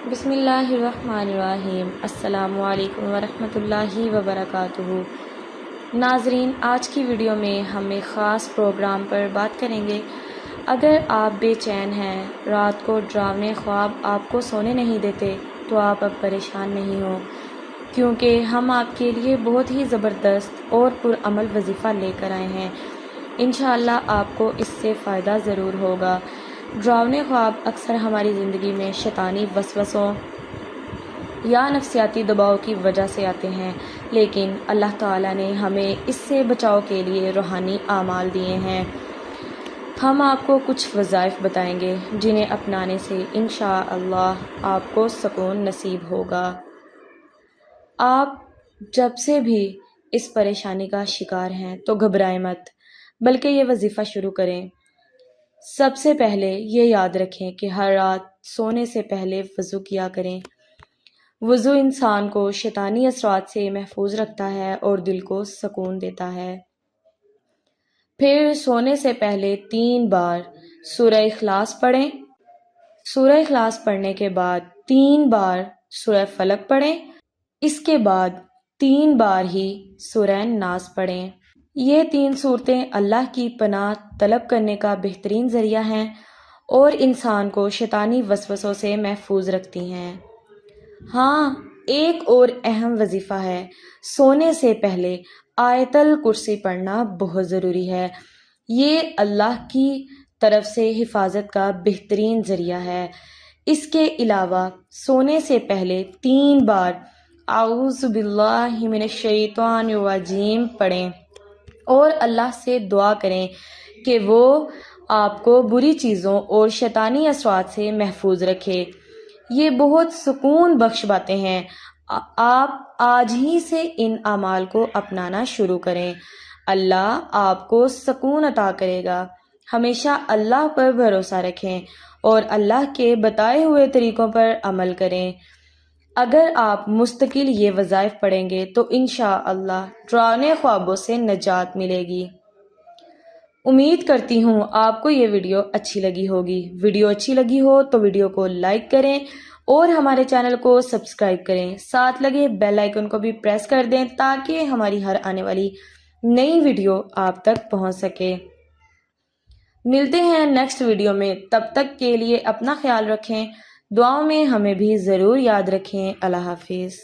بسم اللہ الرحمن الرحیم۔ السلام علیکم ورحمۃ اللہ وبرکاتہ۔ ناظرین، آج کی ویڈیو میں ہم ایک خاص پروگرام پر بات کریں گے۔ اگر آپ بے چین ہیں، رات کو ڈراونے خواب آپ کو سونے نہیں دیتے، تو آپ اب پریشان نہیں ہوں، کیونکہ ہم آپ کے لیے بہت ہی زبردست اور پرعمل وظیفہ لے کر آئے ہیں۔ انشاءاللہ آپ کو اس سے فائدہ ضرور ہوگا۔ ڈراونے خواب اکثر ہماری زندگی میں شیطانی وسوسوں یا نفسیاتی دباؤ کی وجہ سے آتے ہیں، لیکن اللہ تعالیٰ نے ہمیں اس سے بچاؤ کے لیے روحانی اعمال دیے ہیں۔ ہم آپ کو کچھ وظائف بتائیں گے جنہیں اپنانے سے انشاءاللہ آپ کو سکون نصیب ہوگا۔ آپ جب سے بھی اس پریشانی کا شکار ہیں تو گھبرائیں مت، بلکہ یہ وظیفہ شروع کریں۔ سب سے پہلے یہ یاد رکھیں کہ ہر رات سونے سے پہلے وضو کیا کریں۔ وضو انسان کو شیطانی اثرات سے محفوظ رکھتا ہے اور دل کو سکون دیتا ہے۔ پھر سونے سے پہلے 3 بار سورہ اخلاص پڑھیں۔ سورہ اخلاص پڑھنے کے بعد 3 بار سورہ فلق پڑھیں۔ اس کے بعد 3 بار ہی سورہ ناس پڑھیں۔ یہ 3 صورتیں اللہ کی پناہ طلب کرنے کا بہترین ذریعہ ہیں اور انسان کو شیطانی وسوسوں سے محفوظ رکھتی ہیں۔ ہاں، ایک اور اہم وظیفہ ہے، سونے سے پہلے آیت الکرسی پڑھنا بہت ضروری ہے۔ یہ اللہ کی طرف سے حفاظت کا بہترین ذریعہ ہے۔ اس کے علاوہ سونے سے پہلے 3 بار اعوذ باللہ من الشیطان الرجیم پڑھیں اور اللہ سے دعا کریں کہ وہ آپ کو بری چیزوں اور شیطانی اثرات سے محفوظ رکھے۔ یہ بہت سکون بخش باتیں ہیں۔ آپ آج ہی سے ان اعمال کو اپنانا شروع کریں۔ اللہ آپ کو سکون عطا کرے گا۔ ہمیشہ اللہ پر بھروسہ رکھیں اور اللہ کے بتائے ہوئے طریقوں پر عمل کریں۔ اگر آپ مستقل یہ وظائف پڑھیں گے تو انشاءاللہ ڈراونے خوابوں سے نجات ملے گی۔ امید کرتی ہوں آپ کو یہ ویڈیو اچھی لگی ہوگی۔ ویڈیو اچھی لگی ہو تو ویڈیو کو لائک کریں اور ہمارے چینل کو سبسکرائب کریں۔ ساتھ لگے بیل آئیکن کو بھی پریس کر دیں تاکہ ہماری ہر آنے والی نئی ویڈیو آپ تک پہنچ سکے۔ ملتے ہیں نیکسٹ ویڈیو میں، تب تک کے لیے اپنا خیال رکھیں، دعاؤں میں ہمیں بھی ضرور یاد رکھیں۔ اللہ حافظ۔